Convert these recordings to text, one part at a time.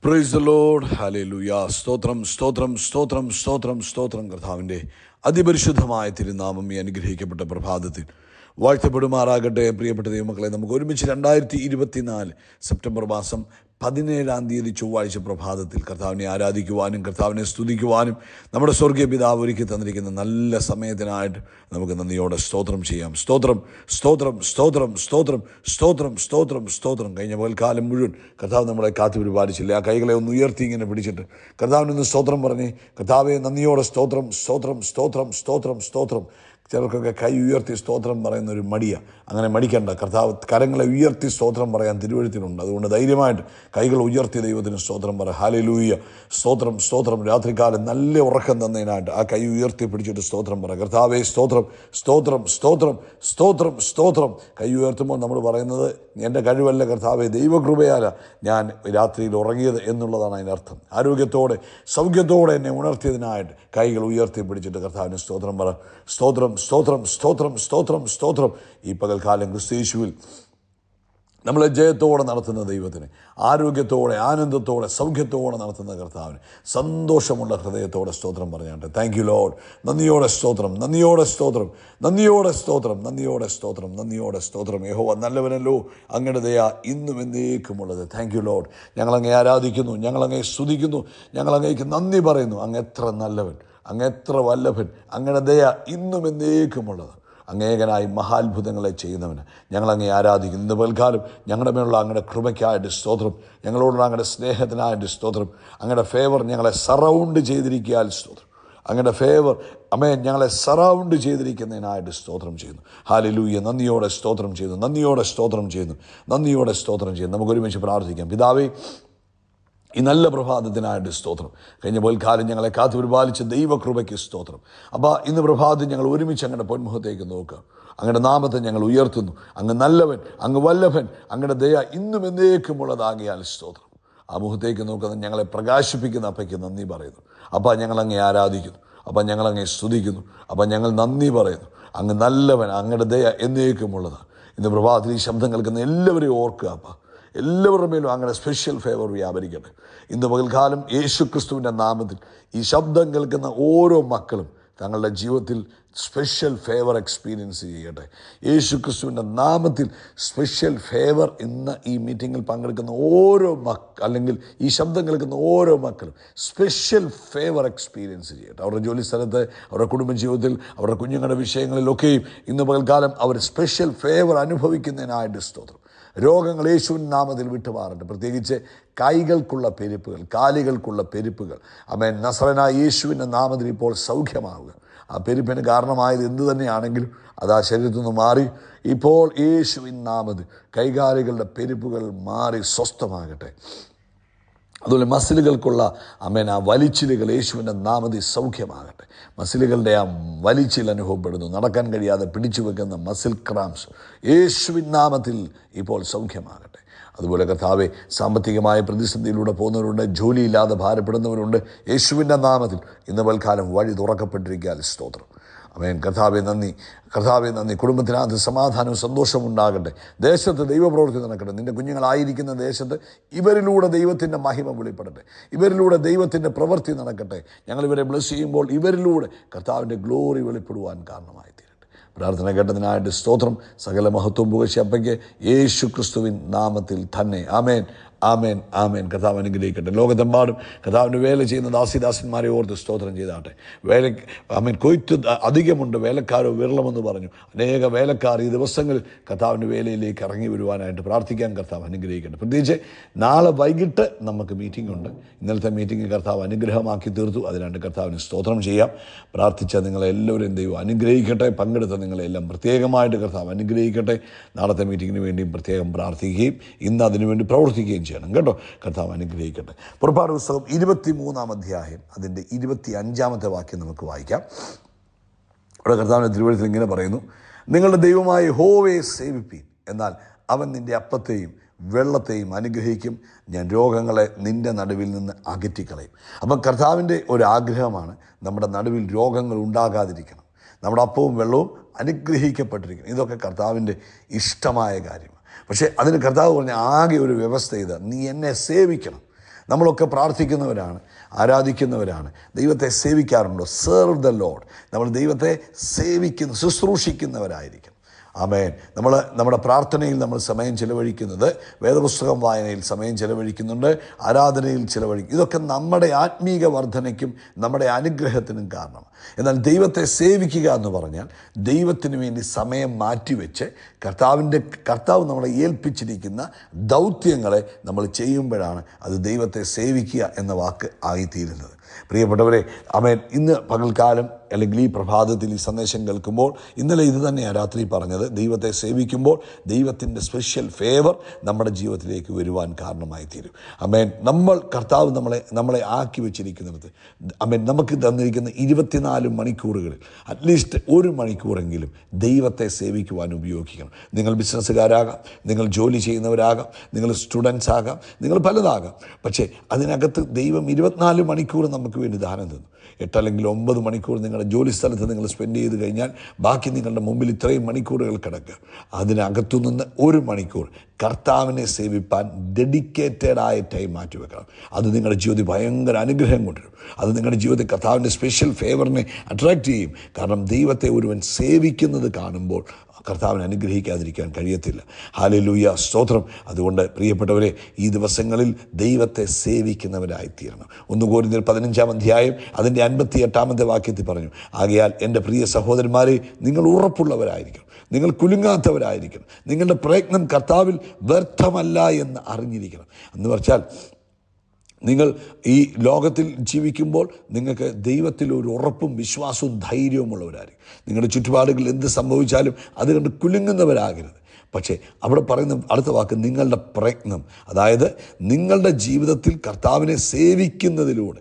Praise the Lord. Hallelujah. സ്തോത്രം സ്തോത്രം സ്തോത്രം സ്തോത്രം സ്തോത്രം. കർത്താവിൻ്റെ അതിപരിശുദ്ധമായ തിരുനാമം ഈ അനുഗ്രഹിക്കപ്പെട്ട പ്രഭാതത്തിൽ വാഴ്ത്തപ്പെടുമാറാകട്ടെ. പ്രിയപ്പെട്ട ദൈവമക്കളെ, നമുക്ക് ഒരുമിച്ച് 2024 സെപ്റ്റംബർ മാസം 17 ചൊവ്വാഴ്ച പ്രഭാതത്തിൽ കർത്താവിനെ ആരാധിക്കുവാനും കർത്താവിനെ സ്തുതിക്കുവാനും നമ്മുടെ സ്വർഗീയ പിതാവ് ഒരുക്കി തന്നിരിക്കുന്ന നല്ല സമയത്തിനായിട്ട് നമുക്ക് നന്ദിയോടെ സ്തോത്രം ചെയ്യാം. സ്തോത്രം സ്തോത്രം സ്തോത്രം സ്തോത്രം സ്തോത്രം സ്തോത്രം സ്തോത്രം. കഴിഞ്ഞ പകൽക്കാലം മുഴുവൻ കർത്താവ് നമ്മളെ കാത്തു പരിപാലിച്ചില്ല. ആ കൈകളെ ഒന്ന് ഉയർത്തി ഇങ്ങനെ പിടിച്ചിട്ട് കർത്താവിനൊന്ന് സ്തോത്രം പറഞ്ഞ്, കർത്താവെ നന്ദിയോടെ സ്തോത്രം സ്തോത്രം സ്തോത്രം സ്തോത്രം സ്തോത്രം. ചിലർക്കൊക്കെ കൈ ഉയർത്തി സ്തോത്രം പറയുന്ന ഒരു മടിയാണ്. അങ്ങനെ മടിക്കണ്ട. കർത്താവ് കരങ്ങളെ ഉയർത്തി സ്തോത്രം പറയാൻ തിരുവഴുത്തിലുണ്ട്. അതുകൊണ്ട് ധൈര്യമായിട്ട് കൈകൾ ഉയർത്തി ദൈവത്തിന് സ്തോത്രം പറ. ഹല്ലേലൂയ. സ്തോത്രം സ്തോത്രം. രാത്രികാലം നല്ല ഉറക്കം തന്നതിനായിട്ട് ആ കൈ ഉയർത്തി പിടിച്ചിട്ട് സ്തോത്രം പറ. കർത്താവേ സ്തോത്രം സ്തോത്രം സ്തോത്രം സ്തോത്രം സ്തോത്രം. കൈ ഉയർത്തുമ്പോൾ നമ്മൾ പറയുന്നത് എൻ്റെ കഴിവല്ല കർത്താവേ, ദൈവകൃപയാല ഞാൻ രാത്രിയിൽ ഉറങ്ങിയത് എന്നുള്ളതാണ് അതിനർത്ഥം. ആരോഗ്യത്തോടെ സൗഖ്യത്തോടെ എന്നെ ഉണർത്തിയതിനായിട്ട് കൈകൾ ഉയർത്തി പിടിച്ചിട്ട് കർത്താവിന് സ്തോത്രം പറ. സ്തോത്രം സ്തോത്രം സ്തോത്രം സ്തോത്രം സ്തോത്രം. ഈ പകൽക്കാലം ക്രിസ്തുയേശുവിൽ നമ്മളെ ജയത്തോടെ നടത്തുന്ന ദൈവത്തിന്, ആരോഗ്യത്തോടെ ആനന്ദത്തോടെ സൗഖ്യത്തോടെ നടത്തുന്ന കർത്താവിന് സന്തോഷമുള്ള ഹൃദയത്തോടെ സ്തോത്രം പറഞ്ഞാട്ടെ. Thank you Lord. നന്ദിയോടെ സ്തോത്രം, നന്ദിയോടെ സ്തോത്രം, നന്ദിയോടെ സ്തോത്രം, നന്ദിയോടെ സ്തോത്രം, നന്ദിയോടെ സ്തോത്രം. യഹോവ നല്ലവനല്ലോ, അങ്ങയുടെ ദയ ഇന്നും എന്നേക്കുമുള്ളത്. Thank you Lord. ഞങ്ങളങ്ങേ ആരാധിക്കുന്നു, ഞങ്ങളങ്ങേ സ്തുതിക്കുന്നു, ഞങ്ങളങ്ങേക്ക് നന്ദി പറയുന്നു. അങ്ങ് എത്ര നല്ലവൻ, അങ്ങ് എത്ര വല്ലഭൻ, അങ്ങയുടെ ദയ ഇന്നും എന്നേക്കുമുള്ളത്. അങ്ങേകനായി മഹാത്ഭുതങ്ങളെ ചെയ്യുന്നവന് ഞങ്ങളങ്ങേ ആരാധിക്കുന്നു. ഇന്ന് പൽക്കാലം ഞങ്ങളുടെ മേലുള്ള അങ്ങയുടെ കൃപയ്ക്കായിട്ട് സ്തോത്രം, ഞങ്ങളോടുള്ള അങ്ങയുടെ സ്നേഹത്തിനായിട്ട് സ്തോത്രം. അങ്ങയുടെ ഫേവർ ഞങ്ങളെ സറൗണ്ട് ചെയ്തിരിക്കാൻ സ്തോത്രം. അങ്ങയുടെ ഫേവർ ഞങ്ങളെ സറൗണ്ട് ചെയ്തിരിക്കുന്നതിനായിട്ട് സ്തോത്രം ചെയ്യുന്നു. ഹല്ലേലൂയ. നന്ദിയോടെ സ്തോത്രം ചെയ്യുന്നു, നന്ദിയോടെ സ്തോത്രം ചെയ്യുന്നു, നന്ദിയോടെ സ്തോത്രം ചെയ്യുന്നു. നമുക്ക് ഒരുമിച്ച് പ്രാർത്ഥിക്കാം. പിതാവേ, ഈ നല്ല പ്രഭാതത്തിനായിട്ട് സ്തോത്രം. കഴിഞ്ഞ പോൽക്കാലം ഞങ്ങളെ കാത്തു പരിപാലിച്ച ദൈവകൃപയ്ക്ക് സ്തോത്രം. അപ്പോൾ ഇന്ന് പ്രഭാതം ഞങ്ങൾ ഒരുമിച്ച് അങ്ങയുടെ പൊന്മുഖത്തേക്ക് നോക്കുക. അങ്ങയുടെ നാമത്തെ ഞങ്ങൾ ഉയർത്തുന്നു. അങ്ങ് നല്ലവൻ, അങ്ങ് വല്ലഭൻ, അങ്ങയുടെ ദയ ഇന്നും എന്നേക്കുമുള്ളതാകിയാൽ സ്തോത്രം. ആ മുഖത്തേക്ക് നോക്കുന്ന ഞങ്ങളെ പ്രകാശിപ്പിക്കുന്ന അപ്പയ്ക്ക് നന്ദി പറയുന്നു. അപ്പം ഞങ്ങളങ്ങേ ആരാധിക്കുന്നു, അപ്പം ഞങ്ങളങ്ങേ സ്തുതിക്കുന്നു, അപ്പം ഞങ്ങൾ നന്ദി പറയുന്നു. അങ്ങ് നല്ലവൻ, അങ്ങയുടെ ദയ എന്നേക്കുമുള്ളതാണ്. ഇന്ന് പ്രഭാതത്തിൽ ഈ ശബ്ദം കേൾക്കുന്ന എല്ലാവരെയും ഓർക്കുക അപ്പ. എല്ലാവരുടെ മേലും അങ്ങനെ സ്പെഷ്യൽ ഫേവർ വ്യാപരിക്കട്ടെ. ഇന്ന് പകൽക്കാലം യേശു ക്രിസ്തുവിൻ്റെ നാമത്തിൽ ഈ ശബ്ദം കേൾക്കുന്ന ഓരോ മക്കളും തങ്ങളുടെ ജീവിതത്തിൽ സ്പെഷ്യൽ ഫേവർ എക്സ്പീരിയൻസ് ചെയ്യട്ടെ. യേശു ക്രിസ്തുവിൻ്റെ നാമത്തിൽ സ്പെഷ്യൽ ഫേവർ ഇന്ന് ഈ മീറ്റിങ്ങിൽ പങ്കെടുക്കുന്ന ഓരോ അല്ലെങ്കിൽ ഈ ശബ്ദം കേൾക്കുന്ന ഓരോ മക്കളും സ്പെഷ്യൽ ഫേവർ എക്സ്പീരിയൻസ് ചെയ്യട്ടെ. അവരുടെ ജോലി സ്ഥലത്ത്, അവരുടെ കുടുംബജീവിതത്തിൽ, അവരുടെ കുഞ്ഞുങ്ങളുടെ വിഷയങ്ങളിലൊക്കെയും ഇന്ന് പകൽക്കാലം അവർ സ്പെഷ്യൽ ഫേവർ അനുഭവിക്കുന്നതിനായിട്ട് സ്തോത്രം. രോഗങ്ങൾ യേശുവിൻ്റെ നാമത്തിൽ വിട്ടുമാറട്ടെ. പ്രത്യേകിച്ച് കൈകൾക്കുള്ള പെരുപ്പുകൾ, കാലുകൾക്കുള്ള പെരുപ്പുകൾ, നസറനായ യേശുവിൻ്റെ നാമത്തിൽ ഇപ്പോൾ സൗഖ്യമാവുക. ആ പെരുപ്പിന് കാരണമായത് എന്തു തന്നെയാണെങ്കിലും അത് ആ ശരീരത്തിൽ നിന്ന് മാറി ഇപ്പോൾ യേശുവിൻ നാമത്തിൽ കൈകാലുകളുടെ പെരുപ്പുകൾ മാറി സ്വസ്ഥമാകട്ടെ. അതുപോലെ മസിലുകൾക്കുള്ള ആ വലിച്ചിലുകൾ യേശുവിൻ്റെ നാമത്തിൽ സൗഖ്യമാകട്ടെ. മസിലുകളുടെ ആ വലിച്ചിൽ അനുഭവപ്പെടുന്നു, നടക്കാൻ കഴിയാതെ പിടിച്ചു വെക്കുന്ന മസിൽ ക്രാംസ് യേശുവിൻ നാമത്തിൽ ഇപ്പോൾ സൗഖ്യമാകട്ടെ. അതുപോലെ കർത്താവെ, സാമ്പത്തികമായ പ്രതിസന്ധിയിലൂടെ പോകുന്നവരുണ്ട്, ജോലിയില്ലാതെ ഭാരപ്പെടുന്നവരുണ്ട്. യേശുവിൻ്റെ നാമത്തിൽ ഇന്ന് പൽക്കാലം വഴി തുറക്കപ്പെട്ടിരിക്കാൻ സ്തോത്രം. കർത്താവെ നന്ദി, കർത്താവെ നന്ദി. കുടുംബത്തിനകത്ത് സമാധാനവും സന്തോഷവും ഉണ്ടാകട്ടെ. ദേശത്ത് ദൈവപ്രവൃത്തി നടക്കട്ടെ. നിൻ്റെ കുഞ്ഞുങ്ങളായിരിക്കുന്ന ദേശത്ത് ഇവരിലൂടെ ദൈവത്തിൻ്റെ മഹിമ വെളിപ്പെടട്ടെ. ഇവരിലൂടെ ദൈവത്തിൻ്റെ പ്രവൃത്തി നടക്കട്ടെ. ഞങ്ങളിവരെ ബ്ലെസ് ചെയ്യുമ്പോൾ ഇവരിലൂടെ കർത്താവിൻ്റെ ഗ്ലോറി വെളിപ്പെടുവാൻ കാരണമായി തീരട്ടെ. പ്രാർത്ഥന കേട്ടതിനായിട്ട് സ്തോത്രം. സകല മഹത്വം പുകഴ്ച അപ്പയ്ക്ക് യേശു ക്രിസ്തുവിൻ നാമത്തിൽ തന്നെ. ആമേൻ, ആമേൻ, ആമേൻ. കർത്താവ് അനുഗ്രഹിക്കട്ടെ. ലോകത്തെമ്പാടും കർത്താവിൻ്റെ വേല ചെയ്യുന്ന ദാസിദാസന്മാരെ ഓർത്ത് സ്തോത്രം ചെയ്താട്ടെ. കൊയ്ത്ത് അധികമുണ്ട്, വേലക്കാരോ വിരളമെന്ന് പറഞ്ഞു. അനേക വേലക്കാർ ഈ ദിവസങ്ങളിൽ കർത്താവിൻ്റെ വേലയിലേക്ക് ഇറങ്ങി വരുവാനായിട്ട് പ്രാർത്ഥിക്കാൻ കർത്താവ് അനുഗ്രഹിക്കട്ടെ. പ്രത്യേകിച്ച് നാളെ വൈകിട്ട് നമുക്ക് മീറ്റിംഗ് ഉണ്ട്. ഇന്നലത്തെ മീറ്റിംഗ് കർത്താവ് അനുഗ്രഹമാക്കി തീർത്തു. അതിനായിട്ട് കർത്താവിന് സ്തോത്രം ചെയ്യാം. പ്രാർത്ഥിച്ച നിങ്ങളെല്ലാവരും ദൈവം അനുഗ്രഹിക്കട്ടെ. പങ്കെടുത്ത നിങ്ങളെല്ലാം പ്രത്യേകമായിട്ട് കർത്താവ് അനുഗ്രഹിക്കട്ടെ. നാളത്തെ മീറ്റിങ്ങിന് വേണ്ടിയും പ്രത്യേകം പ്രാർത്ഥിക്കുകയും ഇന്ന് അതിനുവേണ്ടി പ്രവർത്തിക്കുകയും ചെയ്യണം കേട്ടോ. കർത്താവ് അനുഗ്രഹിക്കട്ടെ. പുറപ്പാട് പുസ്തകം 23-ാം അധ്യായം അതിൻ്റെ 25-ാമത്തെ വാക്യം നമുക്ക് വായിക്കാം. അവിടെ കർത്താവിൻ്റെ തിരുവചനത്തിൽ ഇങ്ങനെ പറയുന്നു: നിങ്ങളുടെ ദൈവമായ യഹോവയെ സേവിപ്പീൻ, എന്നാൽ അവൻ നിൻ്റെ അപ്പത്തെയും വെള്ളത്തെയും അനുഗ്രഹിക്കും. ഞാൻ രോഗങ്ങളെ നിൻ്റെ നടുവിൽ നിന്ന് അകറ്റിക്കളയും. അപ്പം കർത്താവിൻ്റെ ഒരാഗ്രഹമാണ് നമ്മുടെ നടുവിൽ രോഗങ്ങൾ ഉണ്ടാകാതിരിക്കണം. നമ്മുടെ അപ്പവും വെള്ളവും അനുഗ്രഹിക്കപ്പെട്ടിരിക്കണം. ഇതൊക്കെ കർത്താവിൻ്റെ ഇഷ്ടമായ കാര്യമാണ്. പക്ഷേ അതിന് കർത്താവ് പറഞ്ഞ ആകെ ഒരു വ്യവസ്ഥ ഇതാ: നീ എന്നെ സേവിക്കണം. നമ്മളൊക്കെ പ്രാർത്ഥിക്കുന്നവരാണ്, ആരാധിക്കുന്നവരാണ്. ദൈവത്തെ സേവിക്കാറുണ്ടോ? Serve the Lord. നമ്മൾ ദൈവത്തെ ശുശ്രൂഷിക്കുന്നവരായിരിക്കും. ആമേൻ. നമ്മുടെ പ്രാർത്ഥനയിൽ നമ്മൾ സമയം ചിലവഴിക്കുന്നത്, വേദപുസ്തകം വായനയിൽ സമയം ചിലവഴിക്കുന്നുണ്ട്, ആരാധനയിൽ ചിലവഴിക്കും. ഇതൊക്കെ നമ്മുടെ ആത്മീക വർധനയ്ക്കും നമ്മുടെ അനുഗ്രഹത്തിനും കാരണം. എന്നാൽ ദൈവത്തെ സേവിക്കുക എന്ന് പറഞ്ഞാൽ ദൈവത്തിന് വേണ്ടി സമയം മാറ്റിവെച്ച് കർത്താവ് നമ്മളെ ഏൽപ്പിച്ചിരിക്കുന്ന ദൗത്യങ്ങളെ നമ്മൾ ചെയ്യുമ്പോഴാണ് അത് ദൈവത്തെ സേവിക്കുക എന്ന വാക്ക് ആയിത്തീരുന്നത്. പ്രിയപ്പെട്ടവരെ, ആമേൻ. ഇന്ന് പകൽക്കാലം അല്ലെങ്കിൽ ഈ പ്രഭാതത്തിൽ ഈ സന്ദേശം കേൾക്കുമ്പോൾ, ഇന്നലെ ഇത് തന്നെയാണ് രാത്രി പറഞ്ഞത്, ദൈവത്തെ സേവിക്കുമ്പോൾ ദൈവത്തിൻ്റെ സ്പെഷ്യൽ ഫേവർ നമ്മുടെ ജീവിതത്തിലേക്ക് വരുവാൻ കാരണമായി തീരും. ആമേൻ. കർത്താവ് നമ്മളെ ആക്കി വെച്ചിരിക്കുന്നത്, ആമേൻ, നമുക്ക് തന്നിരിക്കുന്ന 24 മണിക്കൂറുകളിൽ അറ്റ്ലീസ്റ്റ് 1 മണിക്കൂറെങ്കിലും ദൈവത്തെ സേവിക്കുവാൻ ഉപയോഗിക്കണം. നിങ്ങൾ ബിസിനസ്സുകാരാകാം, നിങ്ങൾ ജോലി ചെയ്യുന്നവരാകാം, നിങ്ങൾ സ്റ്റുഡൻസ് ആകാം, നിങ്ങൾ പലതാകാം. പക്ഷേ അതിനകത്ത് ദൈവം 24 മണിക്കൂർ നമുക്ക് വേണ്ടി ദാനം തന്നു. 8 അല്ലെങ്കിൽ 9 മണിക്കൂർ നിങ്ങളുടെ ജോലി സ്ഥലത്ത് നിങ്ങൾ സ്പെൻഡ് ചെയ്ത് കഴിഞ്ഞാൽ ബാക്കി നിങ്ങളുടെ മുമ്പിൽ ഇത്രയും മണിക്കൂറുകൾ കിടക്കുക. അതിനകത്തുനിന്ന് 1 മണിക്കൂർ കർത്താവിനെ സേവിപ്പാൻ ഡെഡിക്കേറ്റഡായ ടൈം മാറ്റിവെക്കണം. അത് നിങ്ങളുടെ ജീവിതത്തിൽ ഭയങ്കര അനുഗ്രഹം കൊണ്ടുവരും. അത് നിങ്ങളുടെ ജീവിതത്തിൽ കർത്താവിൻ്റെ സ്പെഷ്യൽ ഫേവറിനെ അട്രാക്റ്റ് ചെയ്യും. കാരണം ദൈവത്തെ ഒരുവൻ സേവിക്കുന്നത് കാണുമ്പോൾ കർത്താവിനെ അനുഗ്രഹിക്കാതിരിക്കാൻ കഴിയത്തില്ല. ഹല്ലേലൂയ, സ്തോത്രം. അതുകൊണ്ട് പ്രിയപ്പെട്ടവരെ, ഈ ദിവസങ്ങളിൽ ദൈവത്തെ സേവിക്കുന്നവരായിത്തീരണം. 1 കൊരിന്ത്യർ 15-ാം അധ്യായം അതിൻ്റെ 58-ാമത്തെ വാക്യത്തിൽ പറഞ്ഞു, ആകയാൽ എൻ്റെ പ്രിയ സഹോദരന്മാരെ, നിങ്ങൾ ഉറപ്പുള്ളവരായിരിക്കണം, നിങ്ങൾ കുലുങ്ങാത്തവരായിരിക്കണം, നിങ്ങളുടെ പ്രയത്നം കർത്താവിൽ വ്യർത്ഥമല്ല എന്ന് അറിഞ്ഞിരിക്കണം. എന്ന് പറഞ്ഞാൽ നിങ്ങൾ ഈ ലോകത്തിൽ ജീവിക്കുമ്പോൾ നിങ്ങൾക്ക് ദൈവത്തിൽ ഒരു ഉറപ്പും വിശ്വാസവും ധൈര്യവും ഉള്ളവരായിരിക്കും. നിങ്ങളുടെ ചുറ്റുപാടുകളിൽ എന്ത് സംഭവിച്ചാലും അത് കണ്ട് കുലുങ്ങുന്നവരാകരുത്. പക്ഷേ അവിടെ പറയുന്ന അടുത്ത വാക്ക് നിങ്ങളുടെ പ്രയത്നം, അതായത് നിങ്ങളുടെ ജീവിതത്തിൽ കർത്താവിനെ സേവിക്കുന്നതിലൂടെ,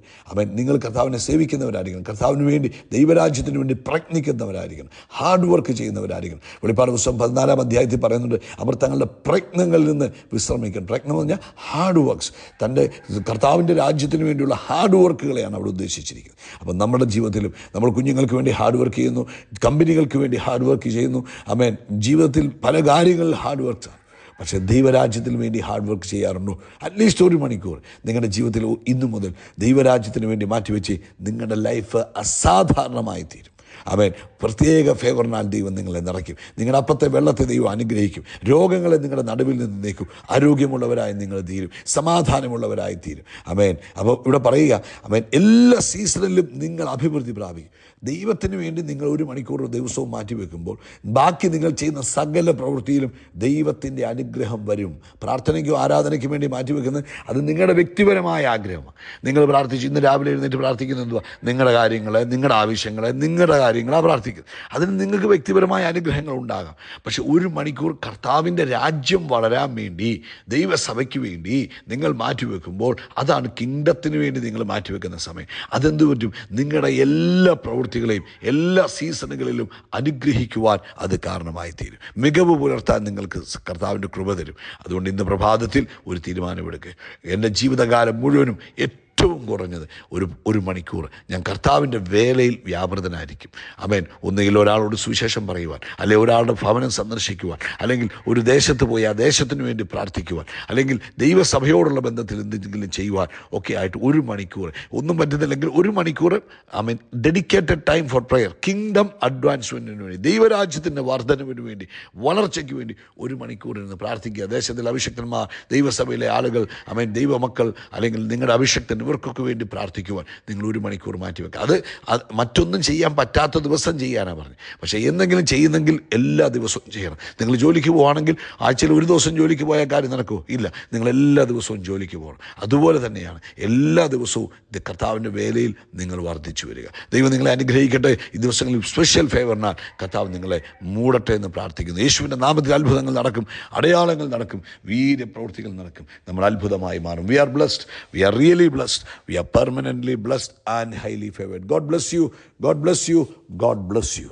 നിങ്ങൾ കർത്താവിനെ സേവിക്കുന്നവരായിരിക്കണം, കർത്താവിന് വേണ്ടി ദൈവരാജ്യത്തിന് വേണ്ടി പ്രയത്നിക്കുന്നവരായിരിക്കണം, ഹാർഡ് വർക്ക് ചെയ്യുന്നവരായിരിക്കണം. വെളിപ്പാട് പുസ്തകം 14-ാം അധ്യായത്തിൽ പറയുന്നുണ്ട്, അവർ തങ്ങളുടെ പ്രയത്നങ്ങളിൽ നിന്ന് വിശ്രമിക്കണം. പ്രയത്നം എന്ന് പറഞ്ഞാൽ ഹാർഡ് വർക്ക്സ്, തൻ്റെ കർത്താവിൻ്റെ രാജ്യത്തിന് വേണ്ടിയുള്ള ഹാർഡ് വർക്കുകളെയാണ് അവിടെ ഉദ്ദേശിച്ചിരിക്കുന്നത്. അപ്പം നമ്മുടെ ജീവിതത്തിലും നമ്മൾ കുഞ്ഞുങ്ങൾക്ക് വേണ്ടി ഹാർഡ് വർക്ക് ചെയ്യുന്നു, കമ്പനികൾക്ക് വേണ്ടി ഹാർഡ് വർക്ക് ചെയ്യുന്നു. ആമേൻ. ജീവിതത്തിൽ പല കാര്യങ്ങൾ ഹാർഡ് വർക്ക്സാണ്. പക്ഷേ ദൈവരാജ്യത്തിന് വേണ്ടി ഹാർഡ് വർക്ക് ചെയ്യാറുണ്ടോ? അറ്റ്ലീസ്റ്റ് 1 മണിക്കൂർ നിങ്ങളുടെ ജീവിതത്തിൽ ഇന്നു മുതൽ ദൈവരാജ്യത്തിന് വേണ്ടി മാറ്റിവെച്ച് നിങ്ങളുടെ ലൈഫ് അസാധാരണമായി തീരും. ആമേൻ. പ്രത്യേക ഫേവറിനാൽ ദൈവം നിങ്ങളെ നിറയ്ക്കും. നിങ്ങളുടെ അപ്പത്തെ വെള്ളത്തെ ദൈവം അനുഗ്രഹിക്കും. രോഗങ്ങളെ നിങ്ങളുടെ നടുവിൽ നിന്ന് നീക്കും. ആരോഗ്യമുള്ളവരായി നിങ്ങൾ തീരും, സമാധാനമുള്ളവരായി തീരും. ആമേൻ. അപ്പോൾ ഇവിടെ പറയുക, ആമേൻ, എല്ലാ സീസണിലും നിങ്ങൾ അഭിവൃദ്ധി പ്രാപിക്കും. ദൈവത്തിന് വേണ്ടി നിങ്ങൾ 1 മണിക്കൂർ ദിവസവും മാറ്റിവെക്കുമ്പോൾ ബാക്കി നിങ്ങൾ ചെയ്യുന്ന സകല പ്രവൃത്തിയിലും ദൈവത്തിൻ്റെ അനുഗ്രഹം വരും. പ്രാർത്ഥനയ്ക്കും ആരാധനയ്ക്കും വേണ്ടി മാറ്റിവെക്കുന്നത് അത് നിങ്ങളുടെ വ്യക്തിപരമായ ആഗ്രഹമാണ്. നിങ്ങൾ പ്രാർത്ഥിച്ച് ഇന്ന് രാവിലെ എഴുന്നേറ്റ് പ്രാർത്ഥിക്കുന്നത് എന്തുവാ? നിങ്ങളുടെ കാര്യങ്ങളെ, നിങ്ങളുടെ ആവശ്യങ്ങളെ, നിങ്ങളുടെ കാര്യങ്ങളാണ് പ്രാർത്ഥിക്കുന്നത്. അതിന് നിങ്ങൾക്ക് വ്യക്തിപരമായ അനുഗ്രഹങ്ങൾ ഉണ്ടാകാം. പക്ഷെ 1 മണിക്കൂർ കർത്താവിൻ്റെ രാജ്യം വളരാൻ വേണ്ടി, ദൈവസഭയ്ക്ക് വേണ്ടി നിങ്ങൾ മാറ്റിവെക്കുമ്പോൾ അതാണ് കിങ്ഡത്തിന് വേണ്ടി നിങ്ങൾ മാറ്റിവെക്കുന്ന സമയം. അതെന്ത് പറ്റും? നിങ്ങളുടെ എല്ലാ പ്രവൃത്തികളെയും എല്ലാ സീസണുകളിലും അനുഗ്രഹിക്കുവാൻ അത് കാരണമായി തീരും. മികവ് പുലർത്താൻ നിങ്ങൾക്ക് കർത്താവിൻ്റെ കൃപ തരും. അതുകൊണ്ട് ഇന്ന് പ്രഭാതത്തിൽ ഒരു തീരുമാനമെടുക്കുക. എൻ്റെ ജീവിതകാലം മുഴുവനും ഏറ്റവും കുറഞ്ഞത് 1 മണിക്കൂർ ഞാൻ കർത്താവിൻ്റെ വേലയിൽ വ്യാപൃതനായിരിക്കും. ആമേൻ. ഒന്നുകിൽ ഒരാളോട് സുവിശേഷം പറയുവാൻ, അല്ലെങ്കിൽ ഒരാളുടെ ഭവനം സന്ദർശിക്കുവാൻ, അല്ലെങ്കിൽ ഒരു ദേശത്ത് പോയി ആ ദേശത്തിന് വേണ്ടി പ്രാർത്ഥിക്കുവാൻ, അല്ലെങ്കിൽ ദൈവസഭയോടുള്ള ബന്ധത്തിൽ എന്തെങ്കിലും ചെയ്യുവാൻ ഒക്കെ ആയിട്ട് 1 മണിക്കൂർ. ഒന്നും പറ്റുന്നില്ലെങ്കിൽ 1 മണിക്കൂർ ആമേൻ dedicated time for prayer, kingdom അഡ്വാൻസ്മെൻറ്റിന് വേണ്ടി, ദൈവരാജ്യത്തിൻ്റെ വർധനവിന് വേണ്ടി, വളർച്ചയ്ക്ക് വേണ്ടി 1 മണിക്കൂർ ഇരുന്ന് പ്രാർത്ഥിക്കുക. ദേശത്തിലെ അഭിഷക്തന്മാർ, ദൈവസഭയിലെ ആളുകൾ, ആമേൻ, ദൈവമക്കൾ, അല്ലെങ്കിൽ നിങ്ങളുടെ അഭിഷക്തൻ, ഇവർക്കൊക്കെ വേണ്ടി പ്രാർത്ഥിക്കുവാൻ നിങ്ങൾ 1 മണിക്കൂർ മാറ്റിവെക്കുക. അത് മറ്റൊന്നും ചെയ്യാൻ പറ്റാത്ത ദിവസം ചെയ്യാനാണ് പറഞ്ഞത്. പക്ഷേ എന്തെങ്കിലും ചെയ്യുന്നെങ്കിൽ എല്ലാ ദിവസവും ചെയ്യണം. നിങ്ങൾ ജോലിക്ക് പോവുകയാണെങ്കിൽ ആഴ്ചയിൽ 1 ദിവസം ജോലിക്ക് പോയാൽ കാര്യം നടക്കുമോ? ഇല്ല. നിങ്ങൾ എല്ലാ ദിവസവും ജോലിക്ക് പോകണം. അതുപോലെ തന്നെയാണ് എല്ലാ ദിവസവും കർത്താവിൻ്റെ വേലയിൽ നിങ്ങൾ വർദ്ധിച്ചു വരിക. ദൈവം നിങ്ങളെ അനുഗ്രഹിക്കട്ടെ. ഈ ദിവസങ്ങളിൽ സ്പെഷ്യൽ ഫേവറിനാൽ കർത്താവ് നിങ്ങളെ മൂടട്ടെ എന്ന് പ്രാർത്ഥിക്കുന്നു. യേശുവിൻ്റെ നാമത്തിൽ അത്ഭുതങ്ങൾ നടക്കും, അടയാളങ്ങൾ നടക്കും, വീര്യപ്രവൃത്തികൾ നടക്കും. നമ്മൾ അത്ഭുതമായി മാറും. We are blessed. We are really blessed. We are permanently blessed and highly favored. God bless you. God bless you. God bless you.